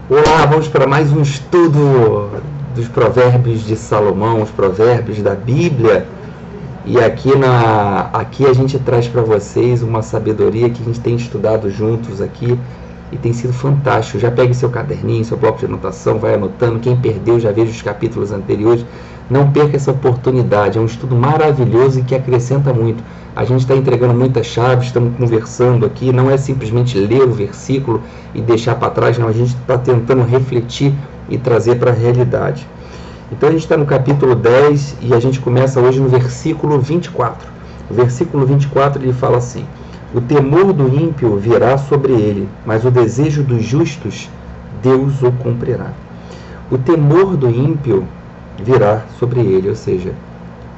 Olá, vamos para mais um estudo dos provérbios de Salomão, os provérbios da Bíblia. E aqui a gente traz para vocês uma sabedoria que a gente tem estudado juntos aqui e tem sido fantástico. Já pegue seu caderninho, seu bloco de anotação, vai anotando. Quem perdeu, já veja os capítulos anteriores. Não perca essa oportunidade, é um estudo maravilhoso e que acrescenta muito. A gente está entregando muitas chaves, estamos conversando aqui, não é simplesmente ler o versículo e deixar para trás, não, a gente está tentando refletir e trazer para a realidade. Então a gente está no capítulo 10 e a gente começa hoje no versículo 24. O versículo 24 ele fala assim: o temor do ímpio virá sobre ele, mas o desejo dos justos Deus o cumprirá. O temor do ímpio virá sobre ele, ou seja,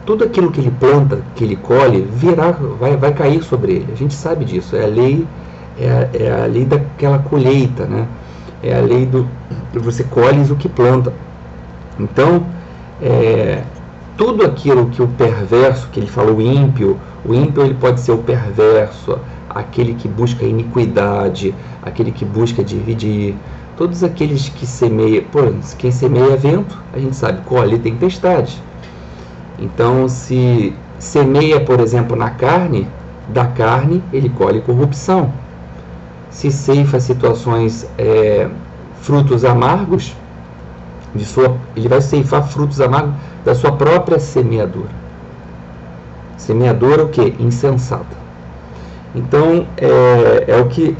tudo aquilo que ele planta, que ele colhe, vai cair sobre ele. A gente sabe disso, é a lei daquela colheita, né? É a lei do você colhes o que planta. Então, tudo aquilo que o perverso, que ele fala, o ímpio ele pode ser o perverso, aquele que busca iniquidade, aquele que busca dividir, todos aqueles que semeiam, quem semeia vento, a gente sabe, colhe tempestade. Então, se semeia, por exemplo, na carne, da carne ele colhe corrupção. Se ceifa situações, frutos amargos, ele vai ceifar frutos amargos da sua própria semeadura. Semeadora o quê? Insensata. Então, é o que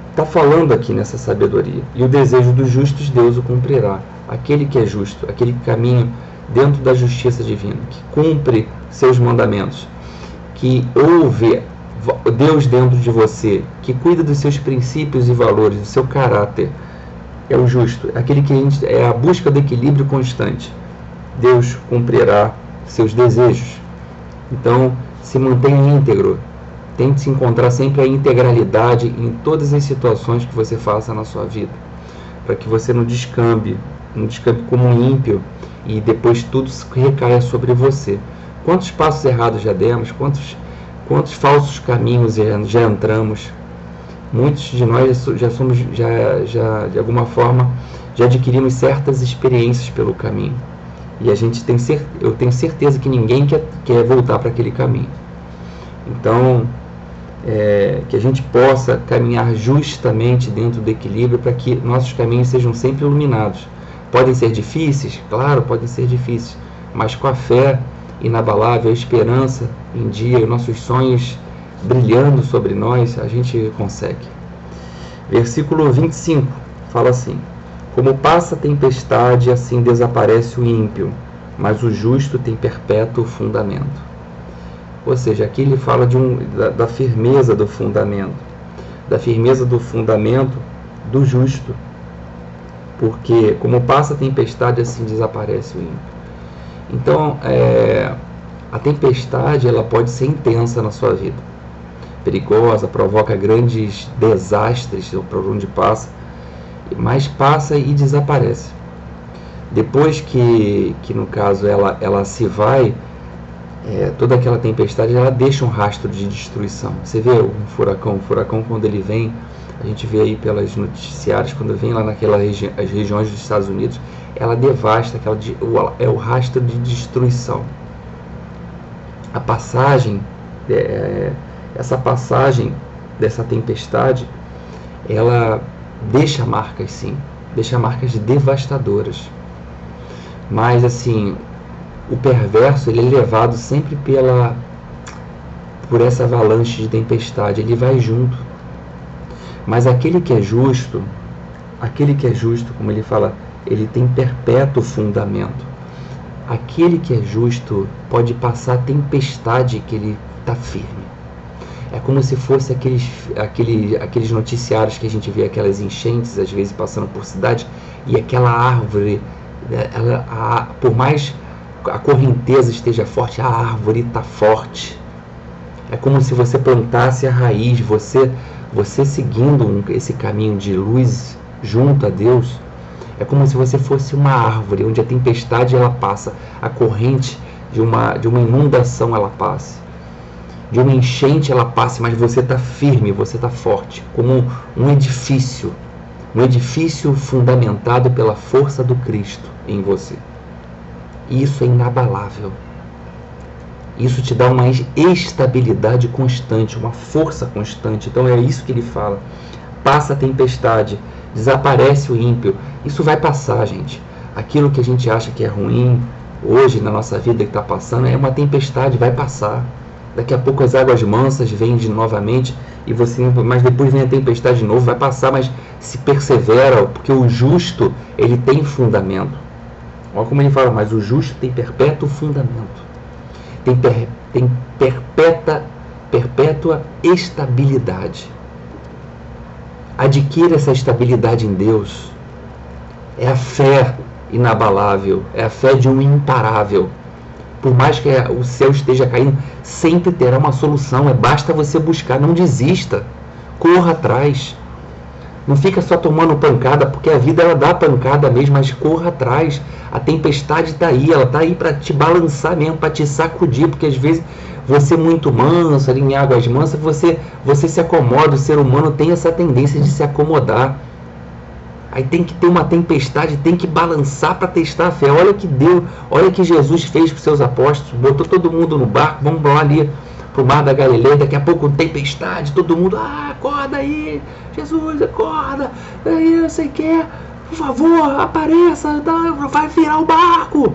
está falando aqui nessa sabedoria. E o desejo dos justos Deus o cumprirá. Aquele que é justo, aquele que caminha dentro da justiça divina, que cumpre seus mandamentos, que ouve Deus dentro de você, que cuida dos seus princípios e valores, do seu caráter, é o justo, aquele que é a busca do equilíbrio constante. Deus cumprirá seus desejos. Então, se mantenha íntegro, tente se encontrar sempre a integralidade em todas as situações que você faça na sua vida, para que você não descambe como um ímpio e depois tudo recaia sobre você. Quantos passos errados já demos, quantos falsos caminhos já entramos. Muitos de nós já de alguma forma já adquirimos certas experiências pelo caminho, e eu tenho certeza que ninguém quer voltar para aquele caminho. Então, que a gente possa caminhar justamente dentro do equilíbrio, para que nossos caminhos sejam sempre iluminados. Podem ser difíceis? Claro, podem ser difíceis, mas com a fé inabalável, a esperança em dia, os nossos sonhos brilhando sobre nós, a gente consegue. Versículo 25 fala assim: como passa a tempestade, assim desaparece o ímpio, mas o justo tem perpétuo fundamento. Ou seja, aqui ele fala da firmeza do fundamento, do justo. Porque como passa a tempestade, assim desaparece o ímpio. Então, a tempestade ela pode ser intensa na sua vida, perigosa, provoca grandes desastres por onde passa, mas passa e desaparece. Depois que no caso ela se vai, toda aquela tempestade ela deixa um rastro de destruição. Você vê um furacão quando ele vem, a gente vê aí pelas noticiários, quando vem lá as regiões dos Estados Unidos, ela devasta, é o rastro de destruição. A passagem, essa passagem dessa tempestade, ela deixa marcas, sim, deixa marcas devastadoras. Mas assim, o perverso ele é levado sempre por essa avalanche de tempestade, ele vai junto. Mas aquele que é justo, como ele fala, ele tem perpétuo fundamento. Aquele que é justo pode passar a tempestade que ele está firme. É como se fosse aqueles noticiários que a gente vê, aquelas enchentes, às vezes passando por cidade, e aquela árvore, por mais a correnteza esteja forte, a árvore está forte. É como se você plantasse a raiz, você seguindo esse caminho de luz junto a Deus. É como se você fosse uma árvore, onde a tempestade ela passa, a corrente de uma inundação ela passa, de uma enchente ela passa, mas você está firme, você está forte, como um edifício Um edifício fundamentado pela força do Cristo em você. E isso é inabalável. Isso te dá uma estabilidade constante, uma força constante. Então é isso que ele fala. Passa a tempestade, desaparece o ímpio. Isso vai passar, gente. Aquilo que a gente acha que é ruim hoje na nossa vida que está passando é uma tempestade, vai passar. Daqui a pouco as águas mansas vêm novamente e mas depois vem a tempestade de novo, vai passar, mas se persevera, porque o justo ele tem fundamento. Olha como ele fala, mas o justo tem perpétuo fundamento. Tem perpétua estabilidade. Adquira essa estabilidade em Deus. É a fé inabalável, é a fé de um imparável. Por mais que o céu esteja caindo, sempre terá uma solução. Basta você buscar, não desista, corra atrás. Não fica só tomando pancada, porque a vida ela dá pancada mesmo, mas corra atrás. A tempestade está aí, ela está aí para te balançar mesmo, para te sacudir, porque às vezes você muito manso, ali em águas mansas, você se acomoda, o ser humano tem essa tendência de se acomodar. Aí tem que ter uma tempestade, tem que balançar para testar a fé. Olha o que Deus, olha o que Jesus fez com seus apóstolos, botou todo mundo no barco, vamos lá ali para o mar da Galileia, daqui a pouco tempestade, todo mundo, acorda aí, Jesus, acorda, aí você quer, por favor, apareça, vai virar o barco.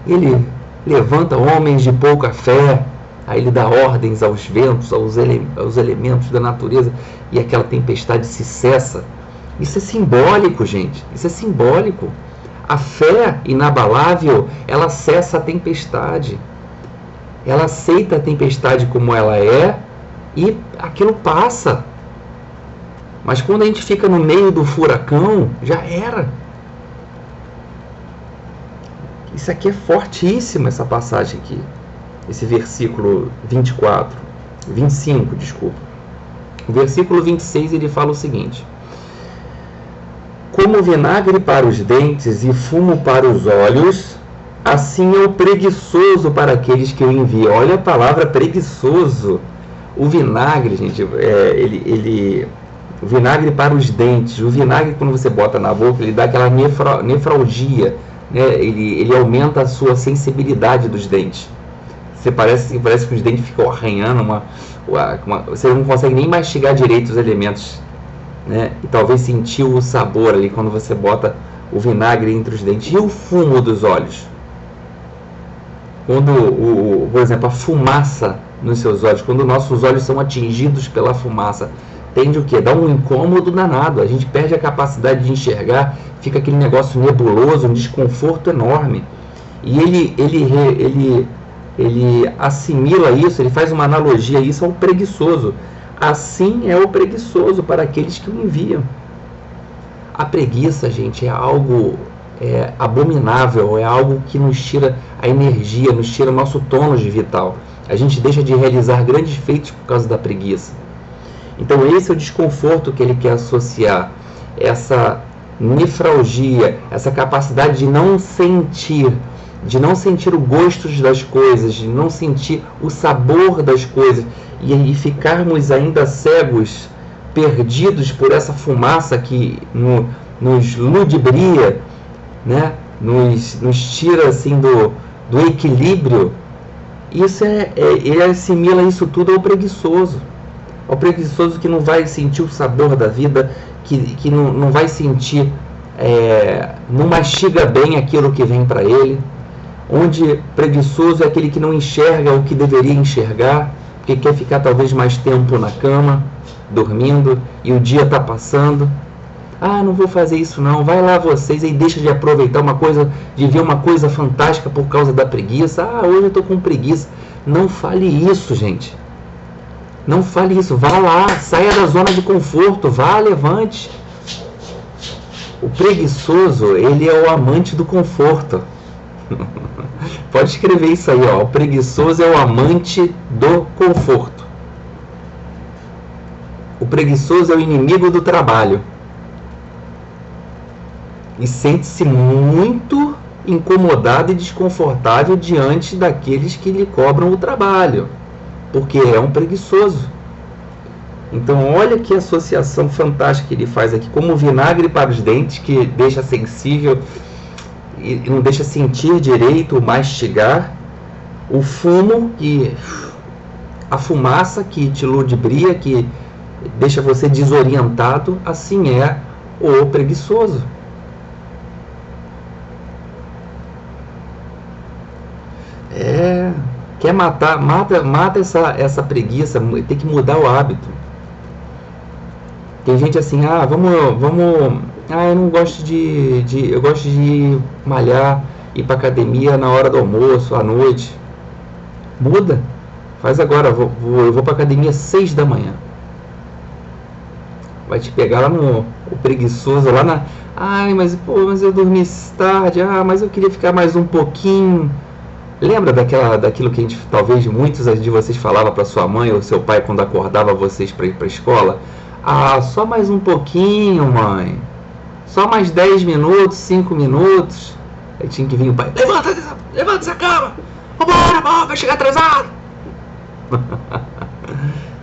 Ele levanta homens de pouca fé, aí ele dá ordens aos ventos, aos elementos da natureza, e aquela tempestade se cessa. Isso é simbólico, gente, isso é simbólico. A fé inabalável, ela cessa a tempestade. Ela aceita a tempestade como ela é e aquilo passa. Mas quando a gente fica no meio do furacão, já era. Isso aqui é fortíssimo, essa passagem aqui. Esse versículo 25, desculpa. O versículo 26 ele fala o seguinte: como vinagre para os dentes e fumo para os olhos, assim é o preguiçoso para aqueles que o enviam. Olha a palavra preguiçoso. O vinagre, gente, o vinagre para os dentes. O vinagre, quando você bota na boca, ele dá aquela nefralgia, né? Ele aumenta a sua sensibilidade dos dentes. Parece que os dentes ficam arranhando, você não consegue nem mastigar direito os elementos, né? E talvez sentir o sabor ali quando você bota o vinagre entre os dentes. E o fumo dos olhos? Quando, por exemplo, a fumaça nos seus olhos, quando nossos olhos são atingidos pela fumaça, tende o quê? Dá um incômodo danado, a gente perde a capacidade de enxergar, fica aquele negócio nebuloso, um desconforto enorme. E ele assimila isso, ele faz uma analogia a isso ao preguiçoso. Assim é o preguiçoso para aqueles que o enviam. A preguiça, gente, é algo abominável, é algo que nos tira a energia, nos tira o nosso tônus vital. A gente deixa de realizar grandes feitos por causa da preguiça. Então esse é o desconforto que ele quer associar, essa nefralgia, essa capacidade de não sentir o gosto das coisas, de não sentir o sabor das coisas e ficarmos ainda cegos, perdidos por essa fumaça que nos ludibria, né? nos tira assim do equilíbrio. Isso ele assimila isso tudo ao preguiçoso que não vai sentir o sabor da vida, que não vai sentir, não mastiga bem aquilo que vem para ele. Onde preguiçoso é aquele que não enxerga o que deveria enxergar, porque quer ficar talvez mais tempo na cama, dormindo, e o dia está passando. Não vou fazer isso não, vai lá vocês, aí deixa de aproveitar de ver uma coisa fantástica por causa da preguiça. Hoje eu estou com preguiça. Não fale isso, gente. Não fale isso, vá lá, saia da zona de conforto, vá, levante. O preguiçoso, ele é o amante do conforto. Pode escrever isso aí, ó. O preguiçoso é o amante do conforto. O preguiçoso é o inimigo do trabalho. E sente-se muito incomodado e desconfortável diante daqueles que lhe cobram o trabalho, porque é um preguiçoso. Então olha que associação fantástica que ele faz aqui, como o vinagre para os dentes, que deixa sensível e não deixa sentir direito o mastigar, o fumo, a fumaça que te ludibria, que deixa você desorientado, assim é o preguiçoso. Quer matar, mata essa preguiça, tem que mudar o hábito. Tem gente assim, eu não gosto eu gosto de malhar, ir pra academia na hora do almoço, à noite. Muda, faz agora, eu vou pra academia às 6 da manhã. Vai te pegar lá o preguiçoso, lá na... mas eu dormi tarde, mas eu queria ficar mais um pouquinho. Lembra daquilo que talvez muitos de vocês falavam para sua mãe ou seu pai quando acordava vocês para ir para a escola? Só mais um pouquinho, mãe. Só mais 10 minutos, 5 minutos. Aí tinha que vir o pai. Levanta essa cama. Vambora, vai chegar atrasado.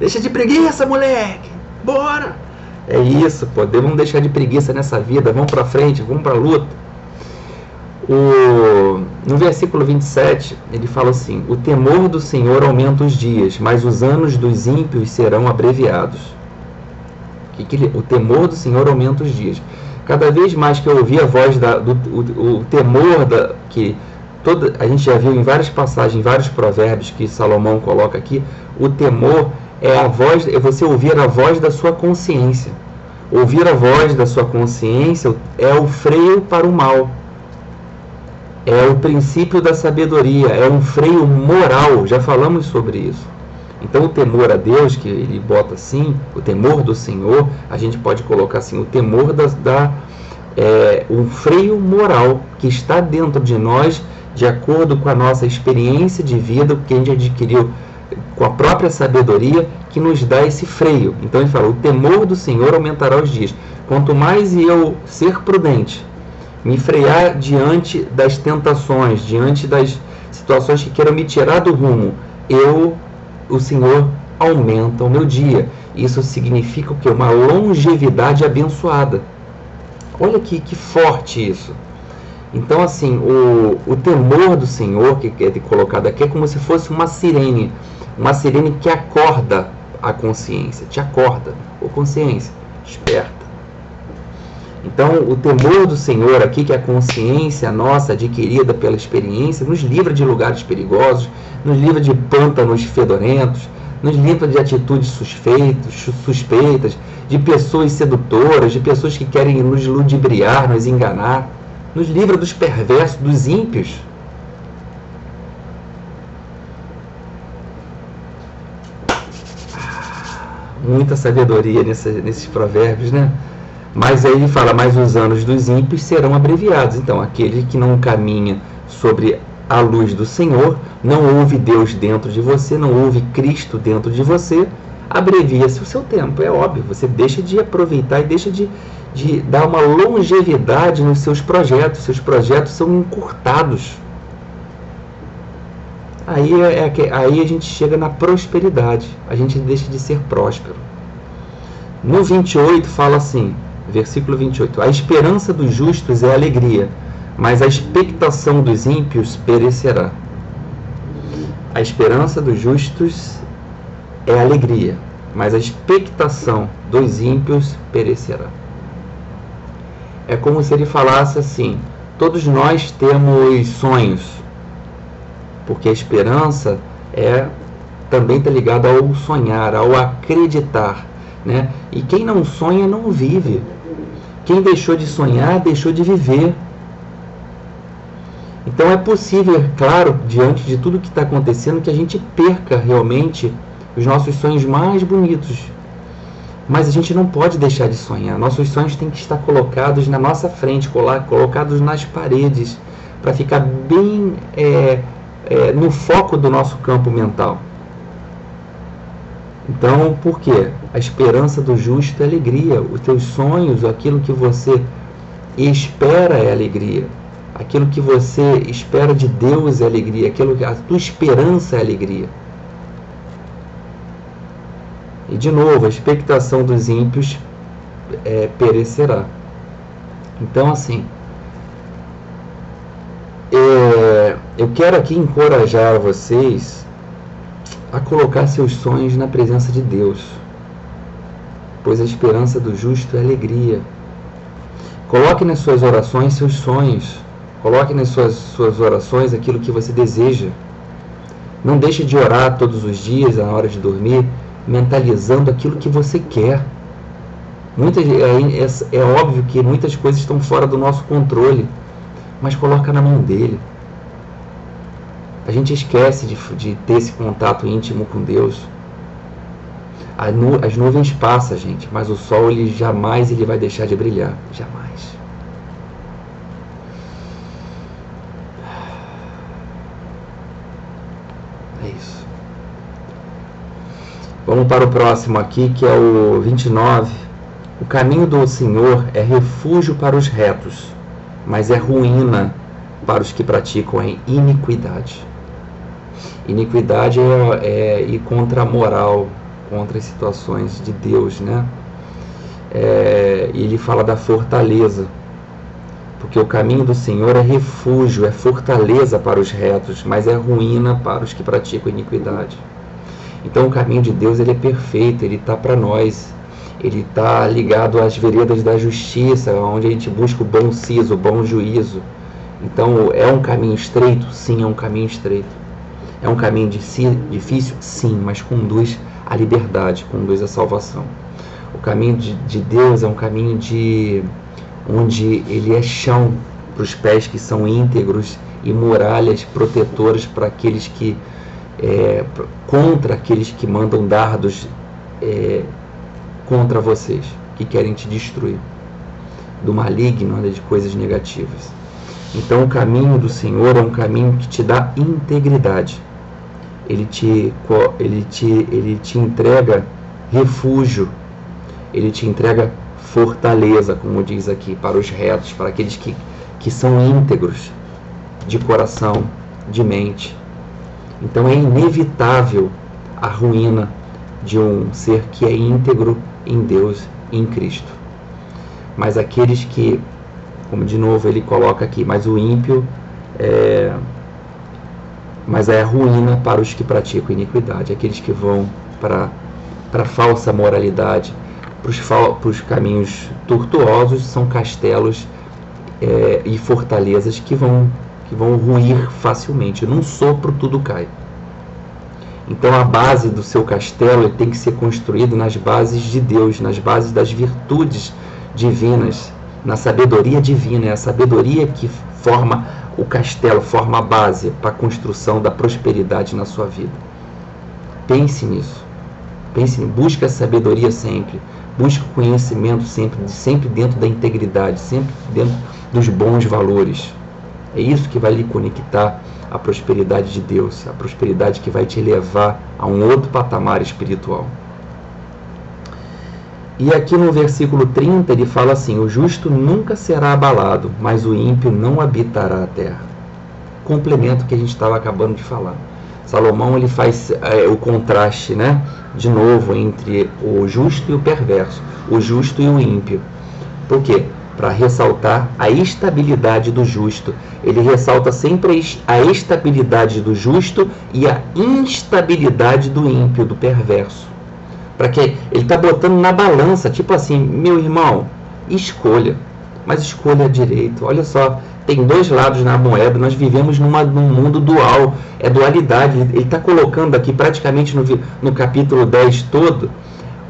Deixa de preguiça, moleque. Bora. É isso, vamos deixar de preguiça nessa vida. Vamos para frente, vamos para a luta. No versículo 27, ele fala assim: o temor do Senhor aumenta os dias, mas os anos dos ímpios serão abreviados. O temor do Senhor aumenta os dias. Cada vez mais que eu ouvi a voz o temor que a gente já viu em várias passagens, em vários provérbios que Salomão coloca aqui, o temor é você ouvir a voz da sua consciência. Ouvir a voz da sua consciência é o freio para o mal. É o princípio da sabedoria, é um freio moral, já falamos sobre isso. Então o temor a Deus, que ele bota assim, o temor do Senhor, a gente pode colocar assim, o temor um freio moral que está dentro de nós, de acordo com a nossa experiência de vida, que a gente adquiriu com a própria sabedoria, que nos dá esse freio. Então ele fala, o temor do Senhor aumentará os dias. Quanto mais eu ser prudente, me frear diante das tentações, diante das situações que queiram me tirar do rumo, o Senhor aumenta o meu dia. Isso significa o quê? Uma longevidade abençoada. Olha que forte isso. Então, assim, o temor do Senhor, que é colocado aqui, é como se fosse uma sirene que acorda a consciência, te acorda. Ô consciência, desperta. Então, o temor do Senhor aqui, que é a consciência nossa adquirida pela experiência, nos livra de lugares perigosos, nos livra de pântanos fedorentos, nos livra de atitudes suspeitas, de pessoas sedutoras, de pessoas que querem nos ludibriar, nos enganar, nos livra dos perversos, dos ímpios. Muita sabedoria nesses provérbios, né? Mas aí ele fala, mas os anos dos ímpios serão abreviados. Então, aquele que não caminha sobre a luz do Senhor, não ouve Deus dentro de você, não ouve Cristo dentro de você, abrevia-se o seu tempo. É óbvio, você deixa de aproveitar e deixa de dar uma longevidade nos seus projetos. Seus projetos são encurtados. Aí a gente chega na prosperidade, a gente deixa de ser próspero. No 28 fala assim, versículo 28, a esperança dos justos é alegria, mas a expectação dos ímpios perecerá. A esperança dos justos é alegria, mas a expectação dos ímpios perecerá. É como se ele falasse assim, todos nós temos sonhos, porque a esperança também está ligada ao sonhar, ao acreditar, né? E quem não sonha não vive. Quem deixou de sonhar, deixou de viver. Então é possível, claro, diante de tudo que está acontecendo, que a gente perca realmente os nossos sonhos mais bonitos. Mas a gente não pode deixar de sonhar. Nossos sonhos têm que estar colocados na nossa frente, colocados nas paredes, para ficar bem no foco do nosso campo mental. Então, por quê? A esperança do justo é alegria. Os teus sonhos, aquilo que você espera é alegria. Aquilo que você espera de Deus é alegria. A tua esperança é alegria. E de novo, a expectação dos ímpios perecerá. Então, assim, eu quero aqui encorajar vocês a colocar seus sonhos na presença de Deus, pois a esperança do justo é alegria. Coloque nas suas orações seus sonhos, coloque nas suas orações aquilo que você deseja. Não deixe de orar todos os dias, na hora de dormir, mentalizando aquilo que você quer. É óbvio que muitas coisas estão fora do nosso controle, mas coloca na mão dele. A gente esquece de ter esse contato íntimo com Deus. As nuvens passam, gente, mas o sol jamais vai deixar de brilhar. Jamais. É isso. Vamos para o próximo aqui, que é o 29. O caminho do Senhor é refúgio para os retos, mas é ruína para os que praticam a iniquidade. Iniquidade é ir contra a moral, contra as situações de Deus, né? E ele fala da fortaleza, porque o caminho do Senhor é refúgio, é fortaleza para os retos, mas é ruína para os que praticam iniquidade. Então o caminho de Deus, ele é perfeito, ele está para nós, ele está ligado às veredas da justiça, onde a gente busca o bom siso, o bom juízo. Então é um caminho estreito? Sim, é um caminho estreito. É um caminho difícil? Sim, mas conduz à liberdade, conduz à salvação. O caminho de Deus é um caminho onde ele é chão para os pés que são íntegros e muralhas protetoras para aqueles que contra aqueles que mandam dardos contra vocês, que querem te destruir, do maligno, de coisas negativas. Então o caminho do Senhor é um caminho que te dá integridade. Ele te entrega refúgio, ele te entrega fortaleza, como diz aqui, para os retos, para aqueles que são íntegros de coração, de mente. Então é inevitável a ruína de um ser que é íntegro em Deus e em Cristo. Mas aqueles que, como de novo ele coloca aqui, mas o ímpio mas é a ruína para os que praticam iniquidade, aqueles que vão para a falsa moralidade, para os caminhos tortuosos, são castelos e fortalezas que vão ruir facilmente. Num sopro tudo cai. Então a base do seu castelo tem que ser construído nas bases de Deus, nas bases das virtudes divinas, na sabedoria divina. É a sabedoria que forma o castelo, forma a base para a construção da prosperidade na sua vida. Pense nisso. Busque a sabedoria sempre. Busque o conhecimento sempre dentro da integridade, sempre dentro dos bons valores. É isso que vai lhe conectar à prosperidade de Deus, a prosperidade que vai te levar a um outro patamar espiritual. E aqui no versículo 30 ele fala assim: o justo nunca será abalado, mas o ímpio não habitará a terra. Complemento que a gente estava acabando de falar. Salomão ele faz o contraste, né, de novo, entre o justo e o perverso, o justo e o ímpio. Por quê? Para ressaltar a estabilidade do justo. Ele ressalta sempre a estabilidade do justo e a instabilidade do ímpio, do perverso. Para que ele está botando na balança, tipo assim, meu irmão, escolha, mas escolha direito. Olha só, tem dois lados na moeda, nós vivemos num mundo dual, é dualidade. Ele está colocando aqui praticamente no capítulo 10 todo,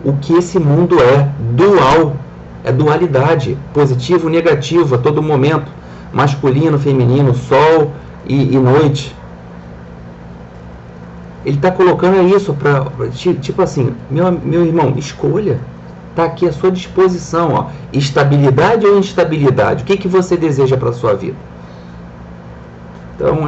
o que esse mundo é dual, é dualidade, positivo, negativo a todo momento, masculino, feminino, sol e noite. Ele está colocando isso para, tipo assim, meu irmão, escolha. Está aqui à sua disposição. Ó. Estabilidade ou instabilidade? O que você deseja para a sua vida? Então,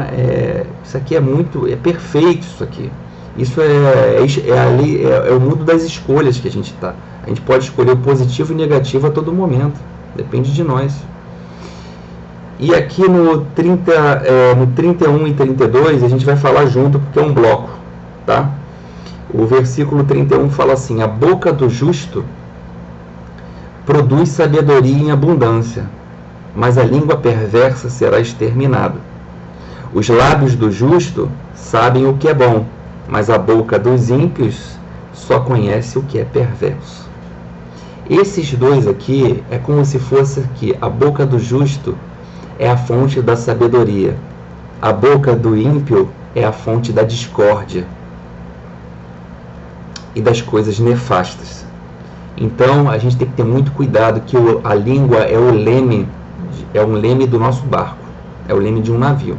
isso aqui é perfeito isso aqui. Isso é o mundo das escolhas que a gente está. A gente pode escolher o positivo e o negativo a todo momento. Depende de nós. E aqui no 31 e 32 a gente vai falar junto, porque é um bloco. Tá? O versículo 31 fala assim: a boca do justo produz sabedoria em abundância, mas a língua perversa será exterminada. Os lábios do justo sabem o que é bom, mas a boca dos ímpios só conhece o que é perverso. Esses dois aqui é como se fosse aqui: a boca do justo é a fonte da sabedoria, a boca do ímpio é a fonte da discórdia e das coisas nefastas. Então a gente tem que ter muito cuidado, que a língua é um leme do nosso barco, é o leme de um navio.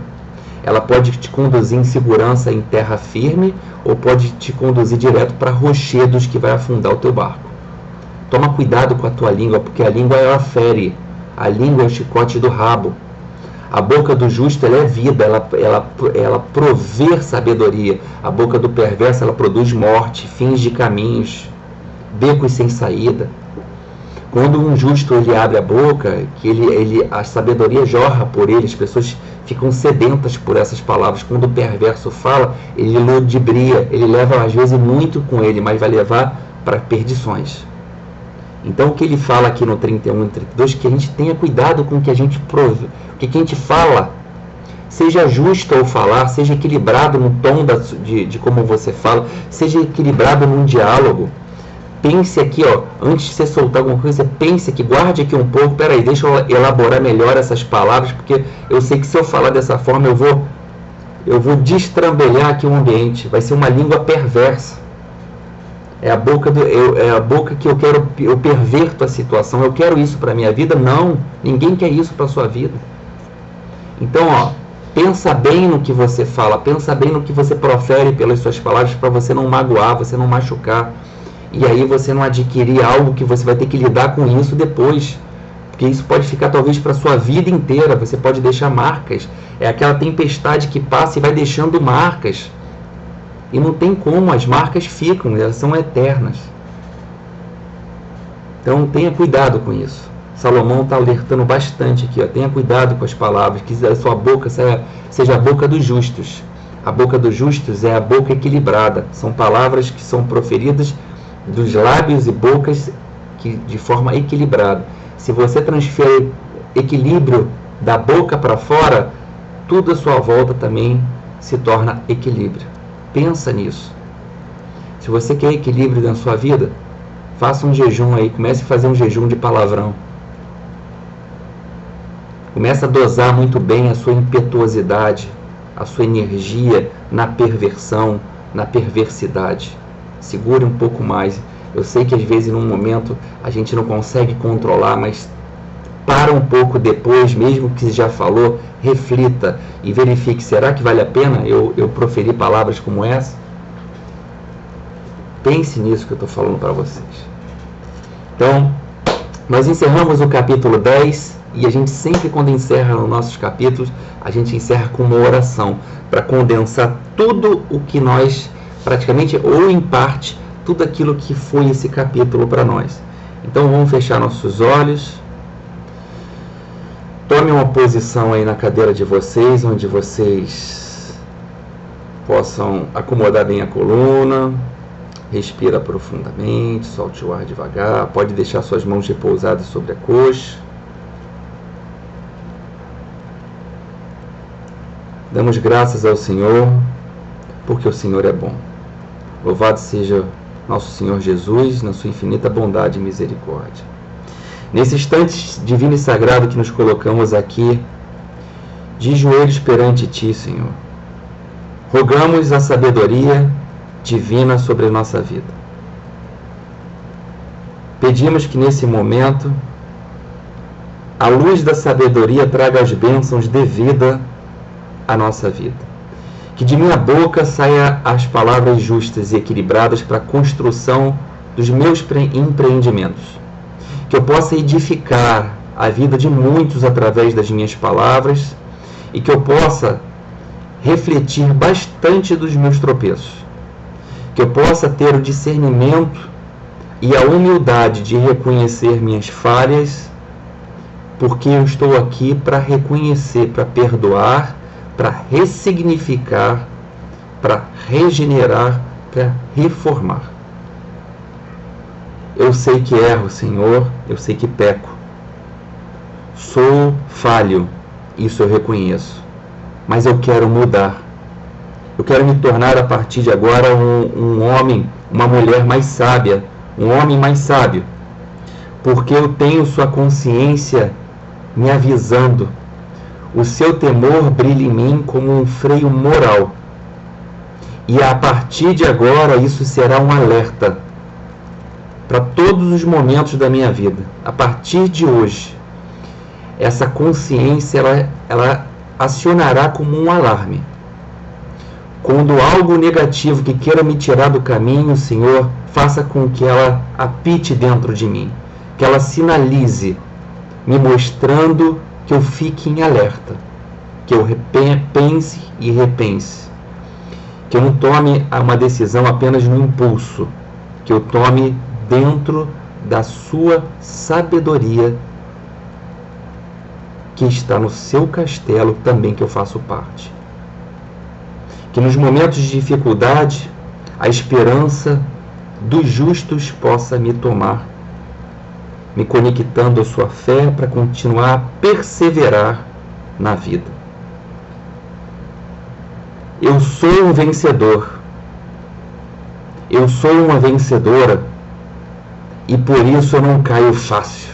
Ela pode te conduzir em segurança em terra firme, ou pode te conduzir direto para rochedos que vai afundar o teu barco. Toma cuidado com a tua língua, porque a língua ela fere, a língua é o chicote do rabo. A boca do justo ela é vida, ela provê sabedoria. A boca do perverso ela produz morte, fins de caminhos, becos sem saída. Quando um justo ele abre a boca, que a sabedoria jorra por ele, as pessoas ficam sedentas por essas palavras. Quando o perverso fala, ele ludibria, ele leva às vezes muito com ele, mas vai levar para perdições. Então o que ele fala aqui no 31 e 32, que a gente tenha cuidado com o que a gente prove, o que a gente fala. Seja justo ao falar, seja equilibrado no tom de como você fala, seja equilibrado num diálogo. Pense aqui, antes de você soltar alguma coisa, pense aqui, guarde aqui um pouco, peraí, deixa eu elaborar melhor essas palavras, porque eu sei que se eu falar dessa forma, eu vou destrambelhar aqui o ambiente, vai ser uma língua perversa. É a boca que eu perverto a situação, eu quero isso para a minha vida? Não, ninguém quer isso para a sua vida. Então, pensa bem no que você fala, pensa bem no que você profere pelas suas palavras, para você não magoar, você não machucar. E aí você não adquirir algo que você vai ter que lidar com isso depois. Porque isso pode ficar talvez para a sua vida inteira, você pode deixar marcas. É aquela tempestade que passa e vai deixando marcas. E não tem como, as marcas ficam, elas são eternas. Então tenha cuidado com isso. Salomão está alertando bastante aqui, tenha cuidado com as palavras, que a sua boca seja a boca dos justos. A boca dos justos é a boca equilibrada. São palavras que são proferidas dos lábios e bocas de forma equilibrada. Se você transfere equilíbrio da boca para fora, tudo à sua volta também se torna equilíbrio. Pensa nisso. Se você quer equilíbrio na sua vida, faça um jejum aí, comece a fazer um jejum de palavrão. Comece a dosar muito bem a sua impetuosidade, a sua energia na perversão, na perversidade. Segure um pouco mais. Eu sei que às vezes num momento a gente não consegue controlar, mas para um pouco depois, mesmo que já falou, reflita e verifique, será que vale a pena eu proferir palavras como essa? Pense nisso que eu estou falando para vocês. Então, nós encerramos o capítulo 10 e a gente sempre, quando encerra os nossos capítulos, a gente encerra com uma oração para condensar tudo o que nós, praticamente ou em parte, tudo aquilo que foi esse capítulo para nós. Então vamos fechar nossos olhos. Tome uma posição aí na cadeira de vocês, onde vocês possam acomodar bem a coluna. Respira profundamente, solte o ar devagar. Pode deixar suas mãos repousadas sobre a coxa. Damos graças ao Senhor, porque o Senhor é bom. Louvado seja nosso Senhor Jesus, na sua infinita bondade e misericórdia. Nesse instante divino e sagrado que nos colocamos aqui, de joelhos perante Ti, Senhor, rogamos a sabedoria divina sobre a nossa vida. Pedimos que nesse momento a luz da sabedoria traga as bênçãos devidas à nossa vida. Que de minha boca saia as palavras justas e equilibradas para a construção dos meus empreendimentos. Que eu possa edificar a vida de muitos através das minhas palavras e que eu possa refletir bastante dos meus tropeços. Que eu possa ter o discernimento e a humildade de reconhecer minhas falhas, porque eu estou aqui para reconhecer, para perdoar, para ressignificar, para regenerar para reformar. Eu sei que erro, Senhor, eu sei que peco. Sou falho, isso eu reconheço. Mas eu quero mudar. Eu quero me tornar a partir de agora um homem, uma mulher mais sábia, um homem mais sábio. Porque eu tenho sua consciência me avisando. O seu temor brilha em mim como um freio moral. E a partir de agora isso será um alerta para todos os momentos da minha vida. A partir de hoje, essa consciência ela acionará como um alarme. Quando algo negativo que queira me tirar do caminho, Senhor, faça com que ela apite dentro de mim, que ela sinalize, me mostrando que eu fique em alerta, que eu pense e repense, que eu não tome uma decisão apenas no impulso, que eu tome dentro da sua sabedoria que está no seu castelo, também que eu faço parte. Que nos momentos de dificuldade, a esperança dos justos possa me tomar, me conectando à sua fé para continuar a perseverar na vida. Eu sou um vencedor. Eu sou uma vencedora e por isso eu não caio fácil,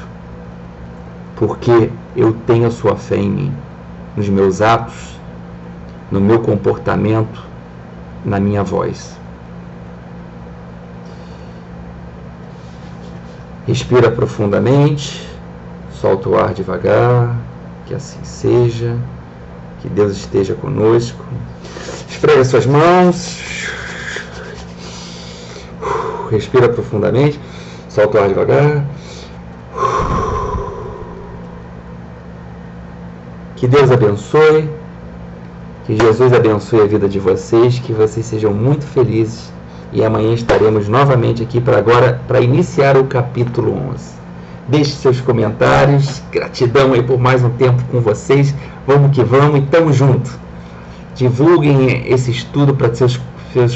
porque eu tenho a sua fé em mim, nos meus atos, no meu comportamento, na minha voz. Respira profundamente, solta o ar devagar, que assim seja, que Deus esteja conosco. Esfrega suas mãos, respira profundamente, solta o ar devagar. Que Deus abençoe, que Jesus abençoe a vida de vocês, que vocês sejam muito felizes. E amanhã estaremos novamente aqui para iniciar o capítulo 11. Deixe seus comentários. Gratidão aí por mais um tempo com vocês. Vamos que vamos e tamo junto. Divulguem esse estudo para seus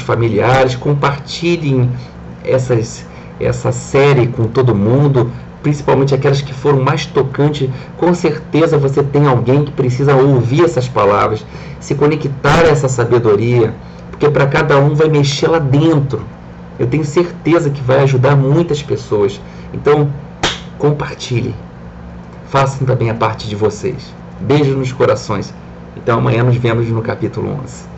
familiares. Compartilhem essa série com todo mundo, principalmente aquelas que foram mais tocantes. Com certeza você tem alguém que precisa ouvir essas palavras, se conectar a essa sabedoria, porque para cada um vai mexer lá dentro. Eu tenho certeza que vai ajudar muitas pessoas. Então, compartilhem. Façam também a parte de vocês. Beijo nos corações. Então, amanhã nos vemos no capítulo 11.